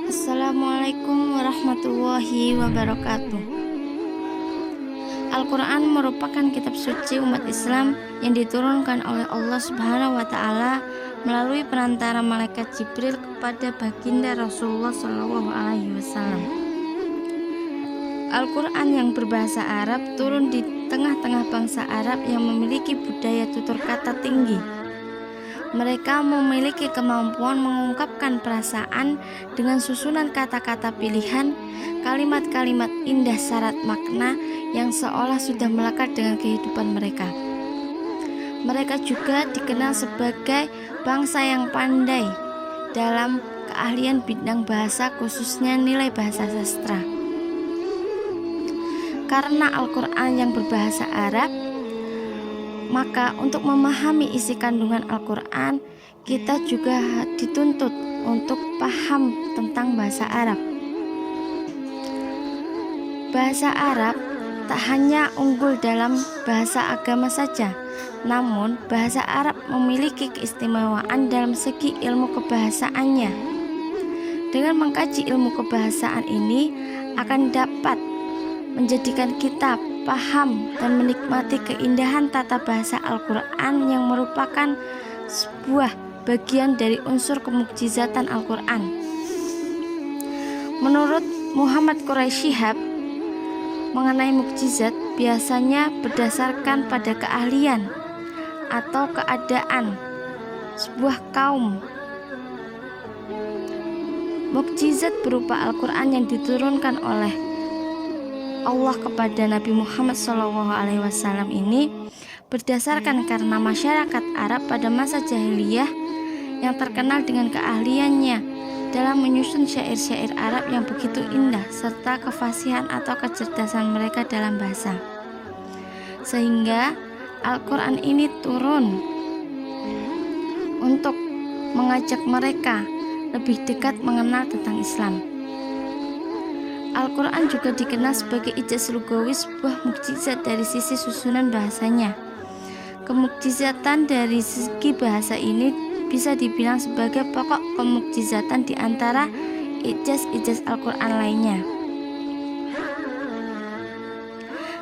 Assalamualaikum warahmatullahi wabarakatuh. Al-Quran merupakan kitab suci umat Islam yang diturunkan oleh Allah Subhanahu wa Ta'ala melalui perantara malaikat Jibril kepada baginda Rasulullah SAW. Al-Quran yang berbahasa Arab turun di tengah-tengah bangsa Arab yang memiliki budaya tutur kata tinggi. Mereka memiliki kemampuan mengungkapkan perasaan dengan susunan kata-kata pilihan, kalimat-kalimat indah syarat makna yang seolah sudah melekat dengan kehidupan mereka. Mereka juga dikenal sebagai bangsa yang pandai dalam keahlian bidang bahasa, khususnya nilai bahasa sastra. Karena Al-Quran yang berbahasa Arab, maka untuk memahami isi kandungan Al-Quran, kita juga dituntut untuk paham tentang bahasa Arab. Bahasa Arab tak hanya unggul dalam bahasa agama saja, namun bahasa Arab memiliki keistimewaan dalam segi ilmu kebahasaannya. Dengan mengkaji ilmu kebahasaan ini akan dapat menjadikan kita paham dan menikmati keindahan tata bahasa Al-Quran yang merupakan sebuah bagian dari unsur kemukjizatan Al-Quran. Menurut Muhammad Quraisy Shihab, mengenai mukjizat biasanya berdasarkan pada keahlian atau keadaan sebuah kaum. Mukjizat berupa Al-Quran yang diturunkan oleh Allah kepada Nabi Muhammad SAW ini berdasarkan karena masyarakat Arab pada masa jahiliyah yang terkenal dengan keahliannya dalam menyusun syair-syair Arab yang begitu indah serta kefasihan atau kecerdasan mereka dalam bahasa, sehingga Al-Quran ini turun untuk mengajak mereka lebih dekat mengenal tentang Islam. Al-Quran juga dikenal sebagai ijaz lugawi, sebuah mukjizat dari sisi susunan bahasanya. Kemukjizatan dari segi bahasa ini bisa dibilang sebagai pokok kemukjizatan di antara ijaz-ijaz Al-Quran lainnya.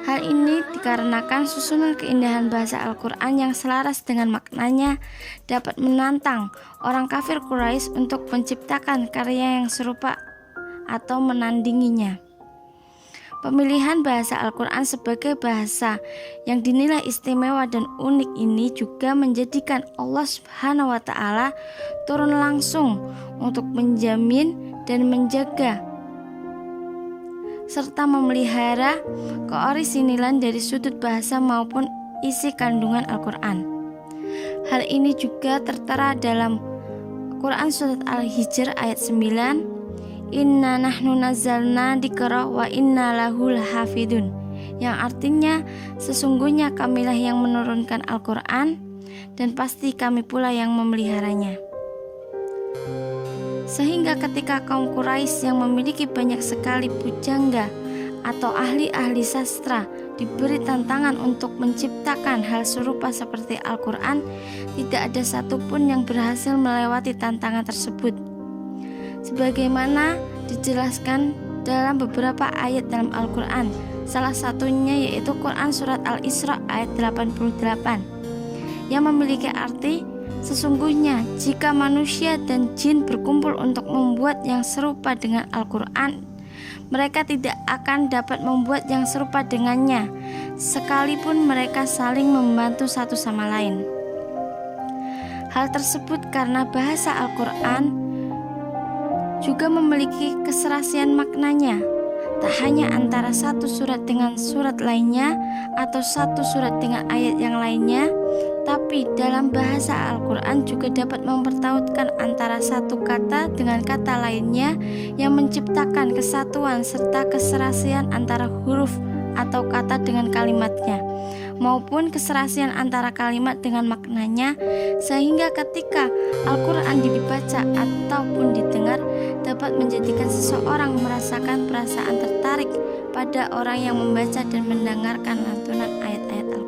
Hal ini dikarenakan susunan keindahan bahasa Al-Quran yang selaras dengan maknanya dapat menantang orang kafir Quraisy untuk menciptakan karya yang serupa atau menandinginya. Pemilihan bahasa Al-Quran sebagai bahasa yang dinilai istimewa dan unik ini juga menjadikan Allah Subhanahu wa Ta'ala turun langsung untuk menjamin dan menjaga serta memelihara keorisinilan dari sudut bahasa maupun isi kandungan Al-Quran. Hal ini juga tertera dalam Quran Surat Al-Hijr ayat 9, Inna nahnu nazzalna dzikra wa inna lahu lahafidun, yang artinya sesungguhnya kamilah yang menurunkan Al-Quran dan pasti kami pula yang memeliharanya. Sehingga ketika kaum Quraisy yang memiliki banyak sekali pujangga atau ahli-ahli sastra diberi tantangan untuk menciptakan hal serupa seperti Al-Quran, tidak ada satupun yang berhasil melewati tantangan tersebut. Sebagaimana dijelaskan dalam beberapa ayat dalam Al-Quran, salah satunya yaitu Quran Surat Al-Isra ayat 88 yang memiliki arti, sesungguhnya jika manusia dan jin berkumpul untuk membuat yang serupa dengan Al-Quran, mereka tidak akan dapat membuat yang serupa dengannya, sekalipun mereka saling membantu satu sama lain. Hal tersebut karena bahasa Al-Quran juga memiliki keserasian maknanya, tak hanya antara satu surat dengan surat lainnya atau satu surat dengan ayat yang lainnya, tapi dalam bahasa Al-Quran juga dapat mempertautkan antara satu kata dengan kata lainnya yang menciptakan kesatuan serta keserasian antara huruf atau kata dengan kalimatnya, maupun keserasian antara kalimat dengan maknanya, sehingga ketika Al-Quran dibaca ataupun didengar dapat menjadikan seseorang merasakan perasaan tertarik pada orang yang membaca dan mendengarkan lantunan ayat-ayat Al-Quran.